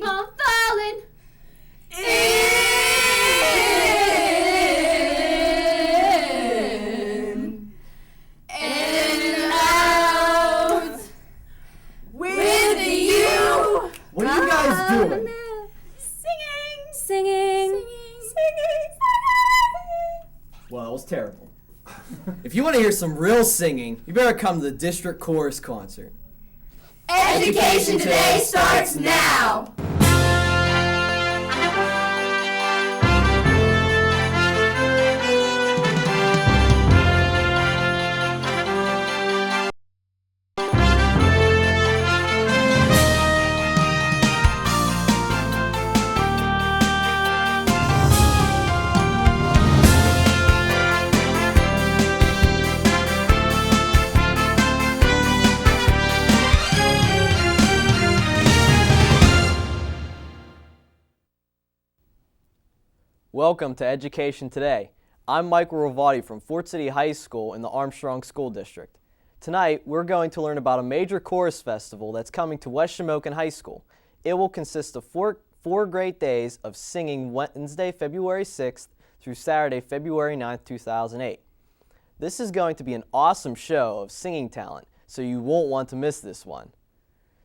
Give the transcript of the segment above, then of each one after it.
keep on falling in and out with you. What are you guys doing? Singing. Well, it was terrible. If you want to hear some real singing, you better come to the district chorus concert. Education Today starts now. Welcome to Education Today. I'm Michael Ravati from Fort City High School in the Armstrong School District. Tonight, we're going to learn about a major chorus festival that's coming to West Shamokin High School. It will consist of four great days of singing Wednesday, February 6th through Saturday, February 9th, 2008. This is going to be an awesome show of singing talent, so you won't want to miss this one.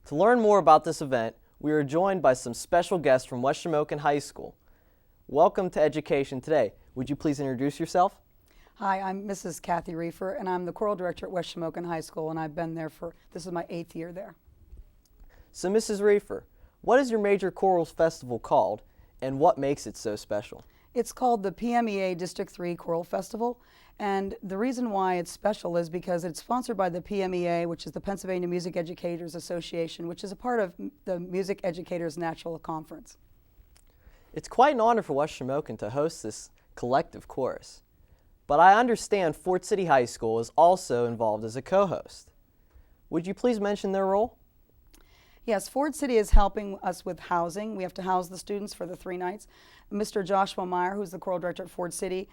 To learn more about this event, we are joined by some special guests from West Shamokin High School. Welcome to Education Today. Would you please introduce yourself? Hi, I'm Mrs. Kathy Reefer, and I'm the choral director at West Shamokin High School, and I've been there this is my 8th year there. So, Mrs. Reefer, what is your major choral festival called, and what makes it so special? It's called the PMEA District 3 Choral Festival, and the reason why it's special is because it's sponsored by the PMEA, which is the Pennsylvania Music Educators Association, which is a part of the Music Educators National Conference. It's quite an honor for West Shamokin to host this collective chorus. But I understand Fort City High School is also involved as a co-host. Would you please mention their role? Yes, Fort City is helping us with housing. We have to house the students for the 3 nights. Mr. Joshua Meyer, who's the choral director at Fort City,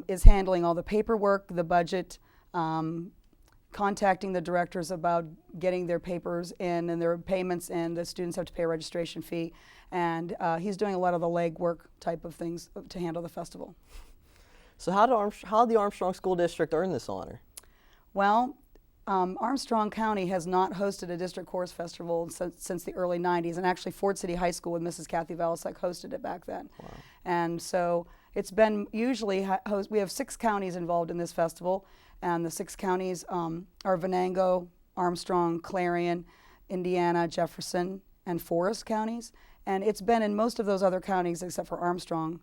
is handling all the paperwork, the budget, contacting the directors about getting their papers in and their payments, and the students have to pay a registration fee. And he's doing a lot of the legwork type of things to handle the festival. So how did the Armstrong School District earn this honor? Well, Armstrong County has not hosted a district chorus festival since the early 90s, and actually Fort City High School with Mrs. Kathy Valasek hosted it back then. Wow. And so it's been usually, we have 6 counties involved in this festival, and the 6 counties are Venango, Armstrong, Clarion, Indiana, Jefferson, and Forest counties. And it's been in most of those other counties except for Armstrong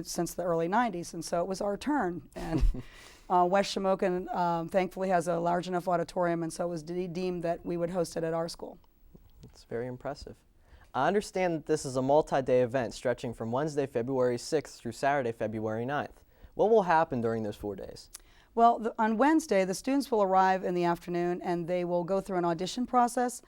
since the early 90s, and so it was our turn. And West Shamokin thankfully has a large enough auditorium, and so it was deemed that we would host it at our school. It's very impressive. I understand that this is a multi-day event stretching from Wednesday, February 6th through Saturday, February 9th. What will happen during those 4 days? Well, on Wednesday, the students will arrive in the afternoon, and they will go through an audition process.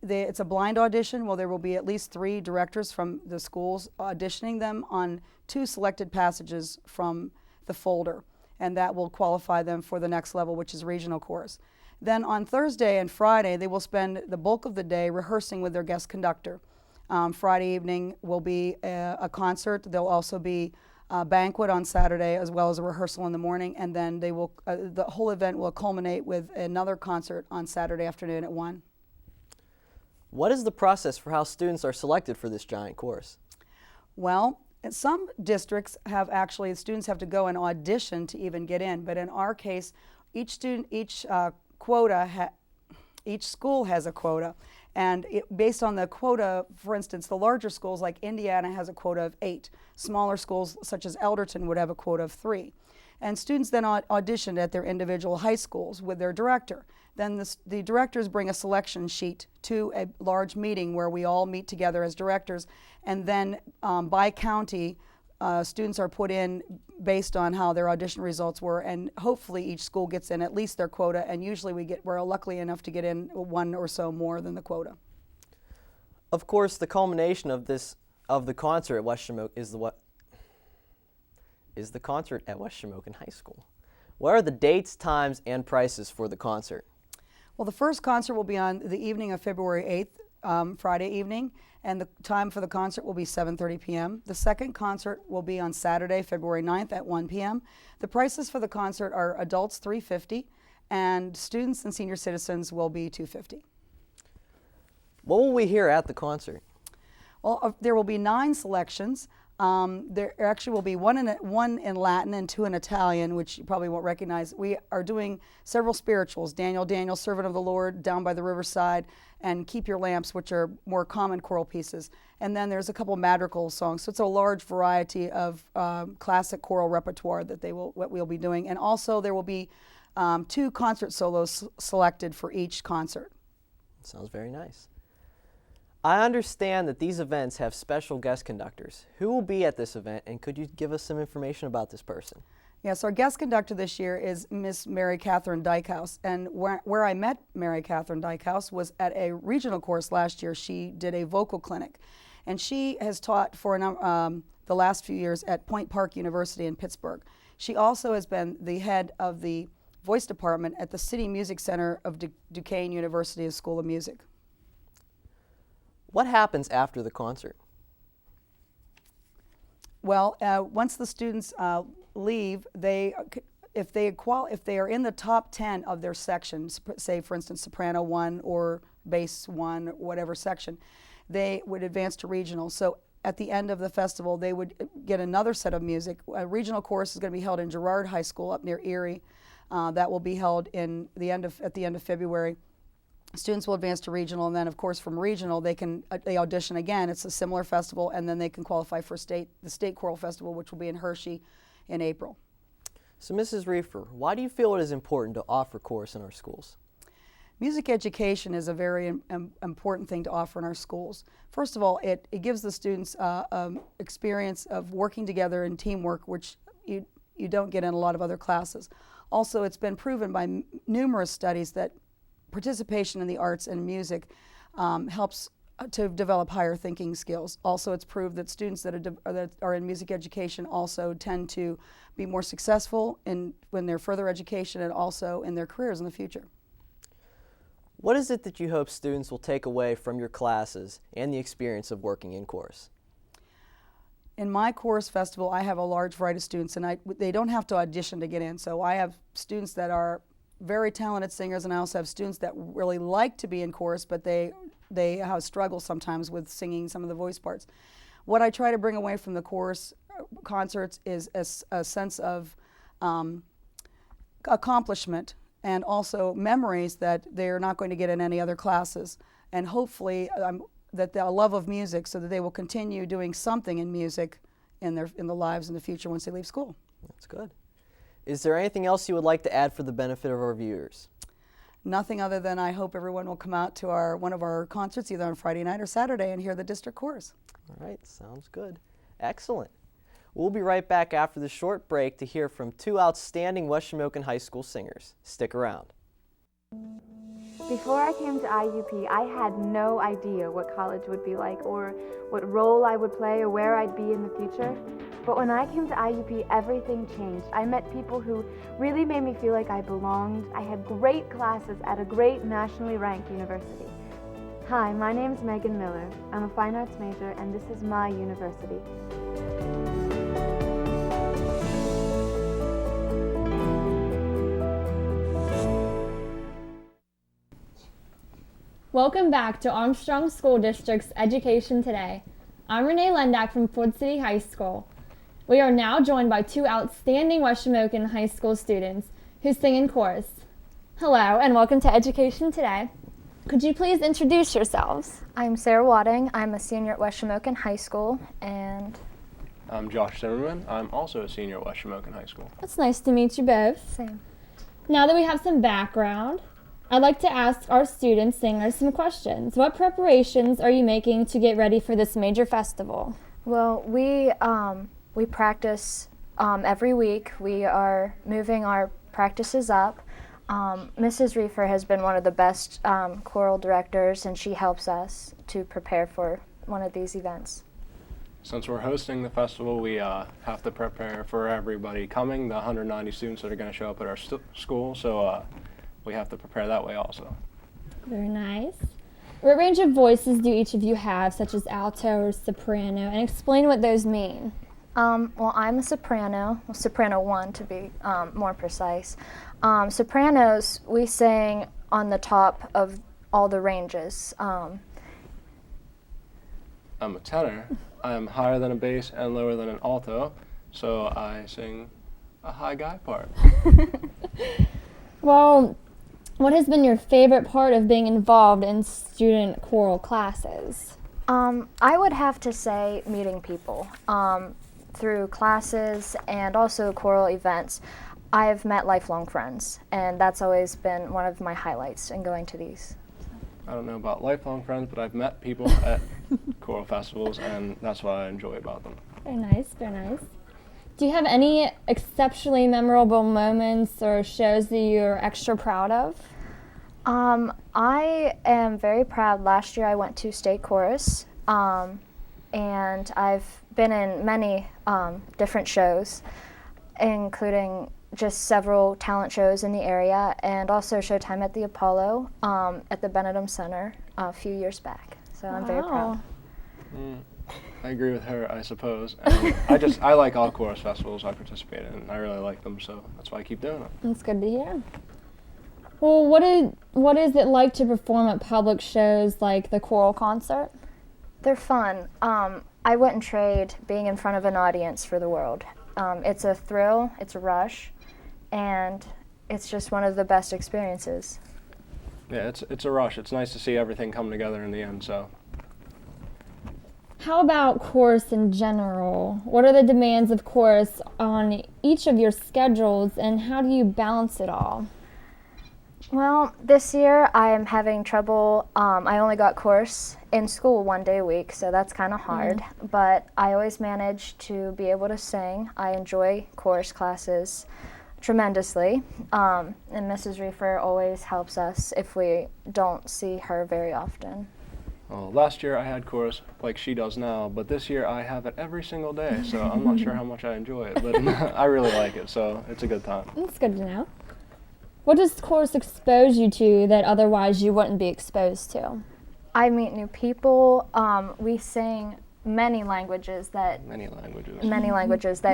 It's a blind audition. Well, there will be at least 3 directors from the schools auditioning them on 2 selected passages from the folder, and that will qualify them for the next level, which is regional chorus. Then on Thursday and Friday, they will spend the bulk of the day rehearsing with their guest conductor. Friday evening will be a concert. There'll also be a banquet on Saturday, as well as a rehearsal in the morning, and then they will the whole event will culminate with another concert on Saturday afternoon at 1. What is the process for how students are selected for this giant chorus? Well, in some districts students have to go and audition to even get in, but in our case, each school has a quota, and based on the quota, for instance, the larger schools like Indiana has a quota of 8. Smaller schools such as Elderton would have a quota of 3. And students then auditioned at their individual high schools with their director. Then the directors bring a selection sheet to a large meeting where we all meet together as directors, and then by county, students are put in based on how their audition results were, and hopefully each school gets in at least their quota, and usually we're lucky enough to get in 1 or so more than the quota. Of course, the culmination of the concert at West Shamokin is the concert at West Shamokin High School. What are the dates, times, and prices for the concert? Well, the first concert will be on the evening of February 8th Friday evening, and the time for the concert will be 7:30 p.m. The second concert will be on Saturday, February 9th at 1 p.m. The prices for the concert are adults $350, and students and senior citizens will be $250. What will we hear at the concert? Well, there will be 9 selections. There actually will be one in Latin and 2 in Italian, which you probably won't recognize. We are doing several spirituals, Daniel, Daniel, Servant of the Lord, Down by the Riverside, and Keep Your Lamps, which are more common choral pieces. And then there's a couple madrigal songs. So it's a large variety of classic choral repertoire that we'll be doing. And also there will be 2 concert solos selected for each concert. Sounds very nice. I understand that these events have special guest conductors. Who will be at this event, and could you give us some information about this person? Yes, our guest conductor this year is Miss Mary Catherine Dykehouse, and where I met Mary Catherine Dykehouse was at a regional course last year. She did a vocal clinic, and she has taught for the last few years at Point Park University in Pittsburgh. She also has been the head of the voice department at the City Music Center of Duquesne University School of Music. What happens after the concert? Well, once the students leave, if they are in the top 10 of their sections, say for instance soprano 1 or bass 1, whatever section, they would advance to regional. So at the end of the festival, they would get another set of music. A regional course is going to be held in Girard High School up near Erie. That will be held at the end of February. Students will advance to regional, and then of course from regional they audition again. It's a similar festival, and then they can qualify for the State Choral Festival, which will be in Hershey in April. So Mrs. Reefer, why do you feel it is important to offer chorus in our schools? Music education is a very important thing to offer in our schools. First of all, it gives the students experience of working together in teamwork, which you don't get in a lot of other classes. Also, it's been proven by numerous studies that participation in the arts and music helps to develop higher thinking skills. Also, it's proved that students that are in music education also tend to be more successful when they're further education and also in their careers in the future. What is it that you hope students will take away from your classes and the experience of working in chorus? In my chorus festival, I have a large variety of students, and they don't have to audition to get in. So I have students that are very talented singers, and I also have students that really like to be in chorus, but they have struggle sometimes with singing some of the voice parts. What I try to bring away from the chorus concerts is a sense of accomplishment and also memories that they're not going to get in any other classes, and hopefully that a love of music so that they will continue doing something in music in their lives in the future once they leave school. That's good. Is there anything else you would like to add for the benefit of our viewers? Nothing other than I hope everyone will come out to one of our concerts either on Friday night or Saturday and hear the district chorus. All right, sounds good. Excellent. We'll be right back after this short break to hear from 2 outstanding West Shamokin High School singers. Stick around. Before I came to IUP, I had no idea what college would be like or what role I would play or where I'd be in the future. But when I came to IUP, everything changed. I met people who really made me feel like I belonged. I had great classes at a great nationally ranked university. Hi, my name is Megan Miller. I'm a fine arts major, and this is my university. Welcome back to Armstrong School District's Education Today. I'm Renee Lendak from Ford City High School. We are now joined by 2 outstanding West Shamokin High School students who sing in chorus. Hello and welcome to Education Today. Could you please introduce yourselves? I'm Sarah Wadding. I'm a senior at West Shamokin High School, and I'm Josh Zimmerman. I'm also a senior at West Shamokin High School. It's nice to meet you both. same. Now that we have some background, I'd like to ask our student singers some questions. What preparations are you making to get ready for this major festival? Well, we practice every week. We are moving our practices up. Mrs. Reefer has been one of the best choral directors, and she helps us to prepare for one of these events. Since we're hosting the festival, we have to prepare for everybody coming, the 190 students that are going to show up at our school, so we have to prepare that way also. Very nice. What range of voices do each of you have, such as alto or soprano, and explain what those mean? Well, I'm a soprano, soprano 1 to be more precise. Sopranos, we sing on the top of all the ranges. I'm a tenor. I am higher than a bass and lower than an alto, so I sing a high guy part. Well, what has been your favorite part of being involved in student choral classes? I would have to say meeting people. Through classes and also choral events, I've met lifelong friends, and that's always been one of my highlights in going to these. I don't know about lifelong friends, but I've met people at choral festivals, and that's what I enjoy about them. Very nice, very nice. Do you have any exceptionally memorable moments or shows that you're extra proud of? I am very proud. Last year I went to state chorus, and I've been in many different shows, including just several talent shows in the area, and also Showtime at the Apollo at the Benedum Center a few years back. So I'm very proud. I agree with her, I suppose. And I like all chorus festivals I participate in, and I really like them, so that's why I keep doing it. That's good to hear. Well, what is it like to perform at public shows like the choral concert? They're fun. I wouldn't trade being in front of an audience for the world. It's a thrill, it's a rush, and it's just one of the best experiences. Yeah, it's a rush. It's nice to see everything come together in the end, so. How about chorus in general? What are the demands of chorus on each of your schedules, and how do you balance it all? Well, this year I am having trouble. I only got chorus in school 1 day a week, so that's kind of hard. But I always manage to be able to sing. I enjoy chorus classes tremendously. And Mrs. Reefer always helps us if we don't see her very often. Well, last year I had chorus like she does now, but this year I have it every single day, so I'm not sure how much I enjoy it, but I really like it, so it's a good time. That's good to know. What does chorus expose you to that otherwise you wouldn't be exposed to? I meet new people. We sing many languages that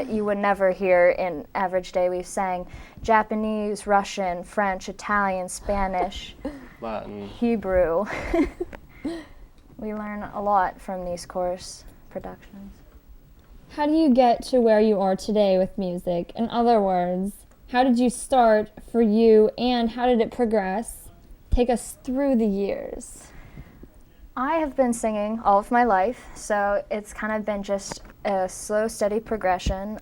you would never hear in average day. We've sang Japanese, Russian, French, Italian, Spanish, Latin, Hebrew. We learn a lot from these chorus productions. How do you get to where you are today with music? In other words, how did you start for you, and how did it progress? Take us through the years. I have been singing all of my life, so it's kind of been just a slow, steady progression.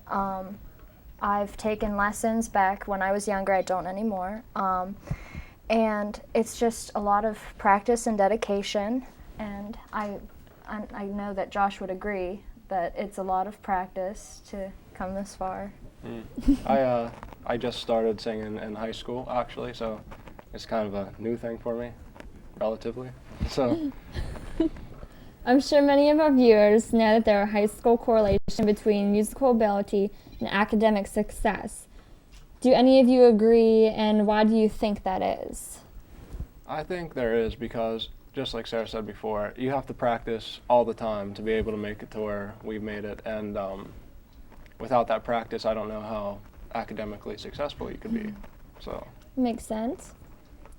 I've taken lessons back when I was younger. I don't anymore. And it's just a lot of practice and dedication. And I know that Josh would agree that it's a lot of practice to come this far. I just started singing in high school, actually, so it's kind of a new thing for me, relatively. So I'm sure many of our viewers know that there are high school correlation between musical ability and academic success. Do any of you agree, and why do you think that is? I think there is because, just like Sarah said before, you have to practice all the time to be able to make it to where we've made it, and without that practice, I don't know how academically successful you could be. So makes sense.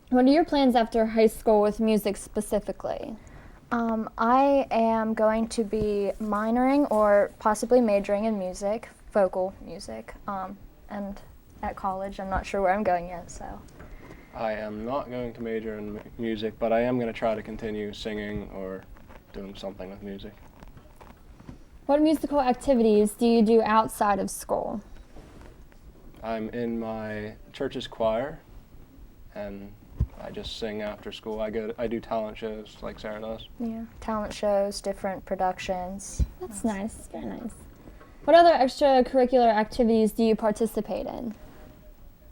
What are your plans after high school with music specifically? I am going to be minoring or possibly majoring in music, vocal music, and at college I'm not sure where I'm going yet, so. I am not going to major in music, but I am going to try to continue singing or doing something with music. What musical activities do you do outside of school? I'm in my church's choir, and I just sing after school. I do talent shows like Sarah does. Yeah, talent shows, different productions. That's nice, very nice. What other extracurricular activities do you participate in?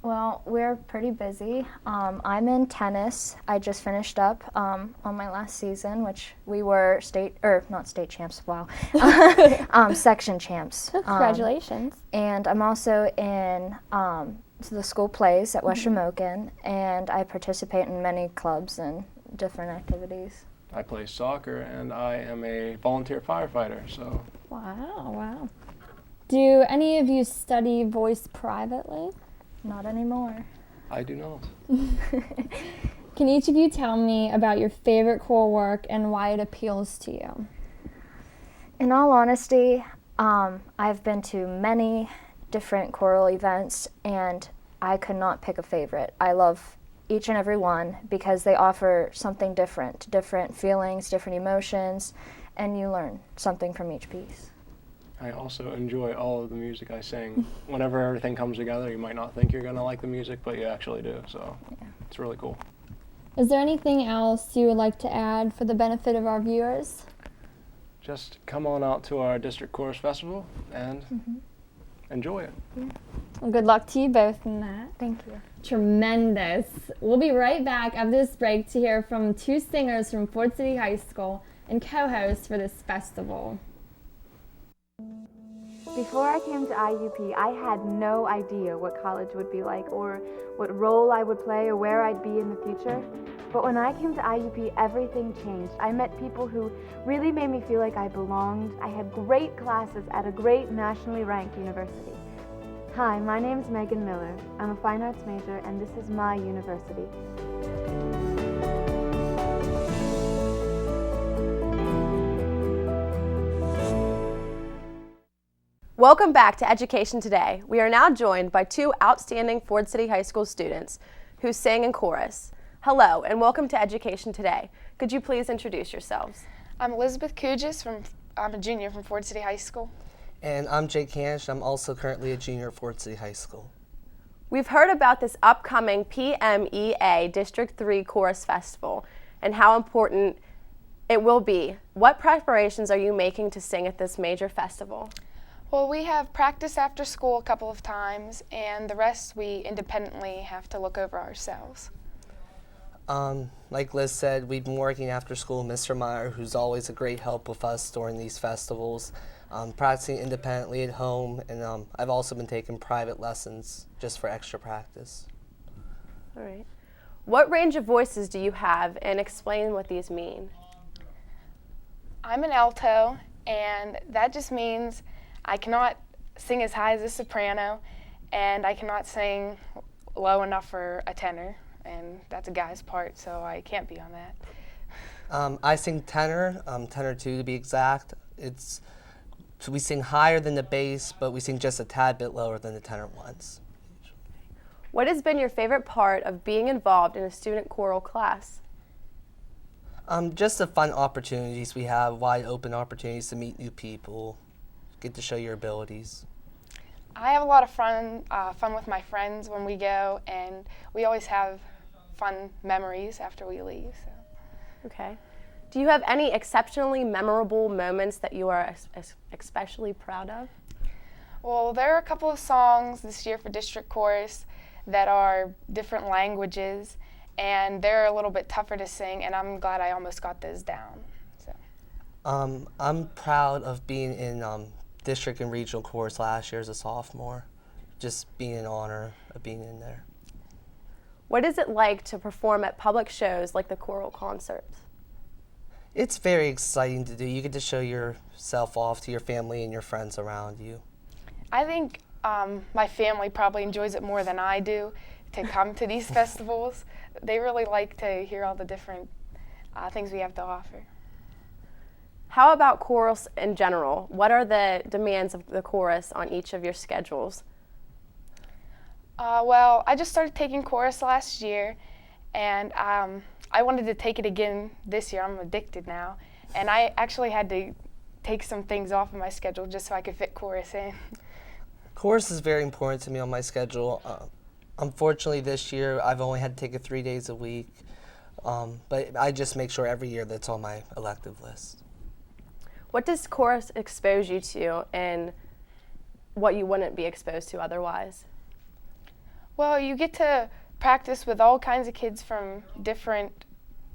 Well, we're pretty busy. I'm in tennis. I just finished up on my last season, which we were not state champs, wow, section champs. Congratulations. And I'm also in the school plays at WIUP-TV, and I participate in many clubs and different activities. I play soccer, and I am a volunteer firefighter. So. Wow. Do any of you study voice privately? Not anymore. I do not. Can each of you tell me about your favorite choral work and why it appeals to you? In all honesty, I've been to many different choral events, and I could not pick a favorite. I love each and every one because they offer something different feelings, different emotions, and you learn something from each piece. I also enjoy all of the music I sing. Whenever everything comes together, you might not think you're going to like the music, but you actually do, so it's really cool. Is there anything else you would like to add for the benefit of our viewers? Just come on out to our District Chorus Festival and enjoy it. Well, good luck to you both in that. Thank you. Tremendous. We'll be right back after this break to hear from two singers from Ford City High School and co-hosts for this festival. Before I came to IUP, I had no idea what college would be like or what role I would play or where I'd be in the future. But when I came to IUP, everything changed. I met people who really made me feel like I belonged. I had great classes at a great nationally ranked university. Hi, my name's Megan Miller. I'm a fine arts major, and this is my university. Welcome back to Education Today. We are now joined by two outstanding Ford City High School students who sing in chorus. Hello, and welcome to Education Today. Could you please introduce yourselves? I'm Elizabeth Kugis. I'm a junior from Ford City High School. And I'm Jake Hansch. I'm also currently a junior at Ford City High School. We've heard about this upcoming PMEA District 3 Chorus Festival and how important it will be. What preparations are you making to sing at this major festival? Well, we have practice after school a couple of times, and the rest we independently have to look over ourselves. Like Liz said, we've been working after school with Mr. Meyer, who's always a great help with us during these festivals, practicing independently at home, and I've also been taking private lessons just for extra practice. All right. What range of voices do you have, and explain what these mean? I'm an alto, and that just means I cannot sing as high as a soprano, and I cannot sing low enough for a tenor, and that's a guy's part, so I can't be on that. I sing tenor, tenor 2 to be exact. We sing higher than the bass, but we sing just a tad bit lower than the tenor ones. What has been your favorite part of being involved in a student choral class? Just the fun opportunities we have, wide open opportunities to meet new people, get to show your abilities. I have a lot of fun with my friends when we go, and we always have fun memories after we leave. So. Okay. Do you have any exceptionally memorable moments that you are especially proud of? Well, there are a couple of songs this year for District Chorus that are different languages, and they're a little bit tougher to sing, and I'm glad I almost got those down. So. I'm proud of being in district and regional chorus last year as a sophomore, just being an honor of being in there. What is it like to perform at public shows like the choral concerts? It's very exciting to do. You get to show yourself off to your family and your friends around you. I think my family probably enjoys it more than I do to come to these festivals. They really like to hear all the different things we have to offer. How about chorus in general? What are the demands of the chorus on each of your schedules? Well, I just started taking chorus last year, and I wanted to take it again this year. I'm addicted now, and I actually had to take some things off of my schedule just so I could fit chorus in. Chorus is very important to me on my schedule. Unfortunately, this year I've only had to take it 3 days a week, but I just make sure every year that's on my elective list. What does chorus expose you to and what you wouldn't be exposed to otherwise? Well, you get to practice with all kinds of kids from different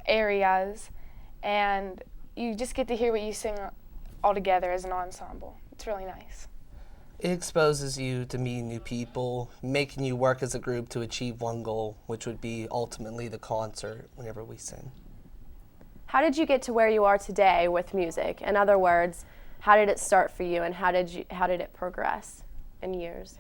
areas, and you just get to hear what you sing all together as an ensemble. It's really nice. It exposes you to meeting new people, making you work as a group to achieve one goal, which would be ultimately the concert whenever we sing. How did you get to where you are today with music? In other words, how did it start for you, and how did it progress in years?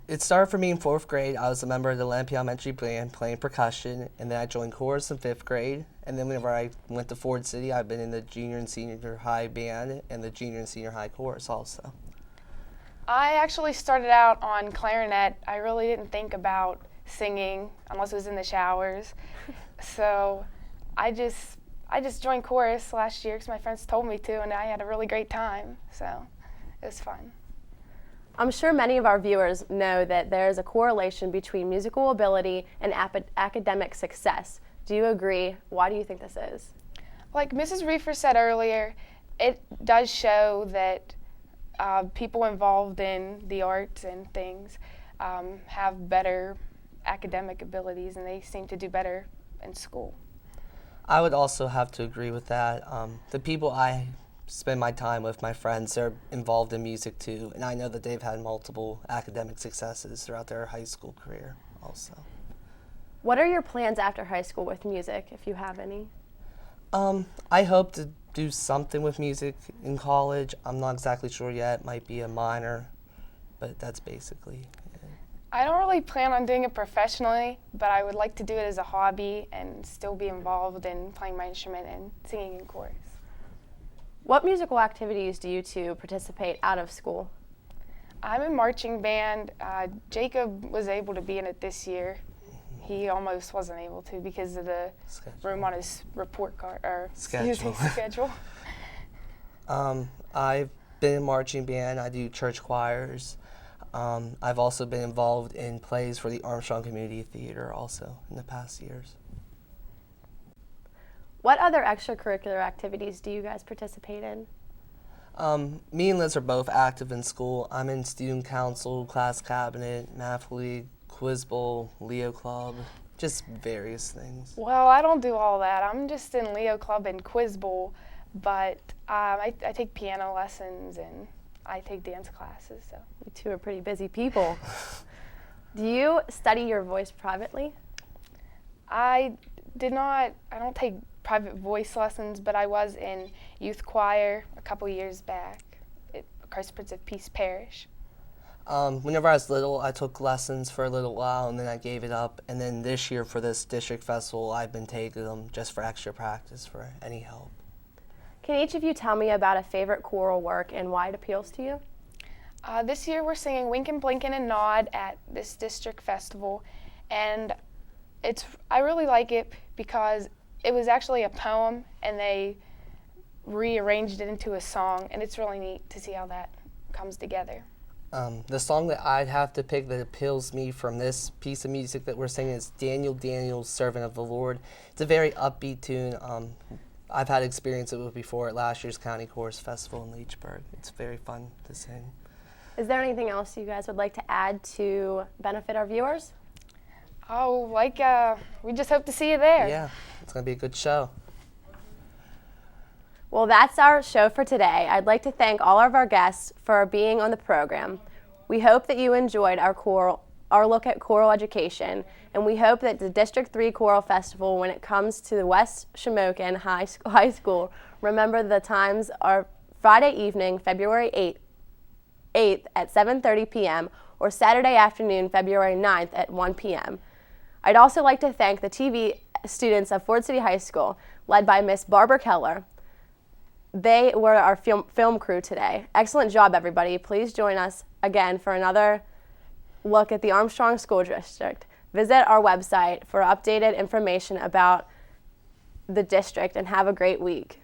It started for me in 4th grade. I was a member of the Lampe Elementary Band playing percussion, and then I joined chorus in 5th grade. And then whenever I went to Ford City, I've been in the junior and senior high band and the junior and senior high chorus also. I actually started out on clarinet. I really didn't think about singing unless it was in the showers. So I just joined chorus last year because my friends told me to, and I had a really great time. So it was fun. I'm sure many of our viewers know that there is a correlation between musical ability and academic success. Do you agree? Why do you think this is? Like Mrs. Reefer said earlier, it does show that people involved in the arts and things have better academic abilities, and they seem to do better in school. I would also have to agree with that. The people I spend my time with, my friends, they're involved in music too, and I know that they've had multiple academic successes throughout their high school career also. What are your plans after high school with music, if you have any? I hope to do something with music in college. I'm not exactly sure yet. Might be a minor, but that's basically it. I don't really plan on doing it professionally, but I would like to do it as a hobby and still be involved in playing my instrument and singing in chorus. What musical activities do you two participate out of school? I'm in marching band. Jacob was able to be in it this year. He almost wasn't able to because of the room on his report card or schedule. I've been in marching band. I do church choirs. I've also been involved in plays for the Armstrong Community Theater also in the past years. What other extracurricular activities do you guys participate in? Me and Liz are both active in school. I'm in student council, class cabinet, math league, quiz bowl, Leo club, just various things. Well, I don't do all that. I'm just in Leo club and quiz bowl, but I take piano lessons and I take dance classes. So You two are pretty busy people. Do you study your voice privately? I don't take private voice lessons, but I was in youth choir a couple years back at Christ Prince of Peace Parish. Whenever I was little, I took lessons for a little while and then I gave it up. And then this year for this district festival, I've been taking them just for extra practice for any help. Can each of you tell me about a favorite choral work and why it appeals to you? This year we're singing Winkin', Blinkin' and Nod at this district festival, and I really like it because it was actually a poem and they rearranged it into a song, and it's really neat to see how that comes together. The song that I'd have to pick that appeals me from this piece of music that we're singing is Daniel, Daniel, Servant of the Lord. It's a very upbeat tune. I've had experience with it before at last year's County Chorus Festival in Leechburg. It's very fun to sing. Is there anything else you guys would like to add to benefit our viewers? Oh, we just hope to see you there. Yeah, it's going to be a good show. Well, that's our show for today. I'd like to thank all of our guests for being on the program. We hope that you enjoyed our look at choral education, and we hope that the District 3 Choral Festival, when it comes to the West Shamokin High School, remember the times are Friday evening, February 8th at 7:30 p.m. or Saturday afternoon, February 9th at 1 p.m. I'd also like to thank the TV students of Ford City High School, led by Miss Barbara Keller. They were our film crew today. Excellent job, everybody. Please join us again for another look at the Armstrong School District. Visit our website for updated information about the district, and have a great week.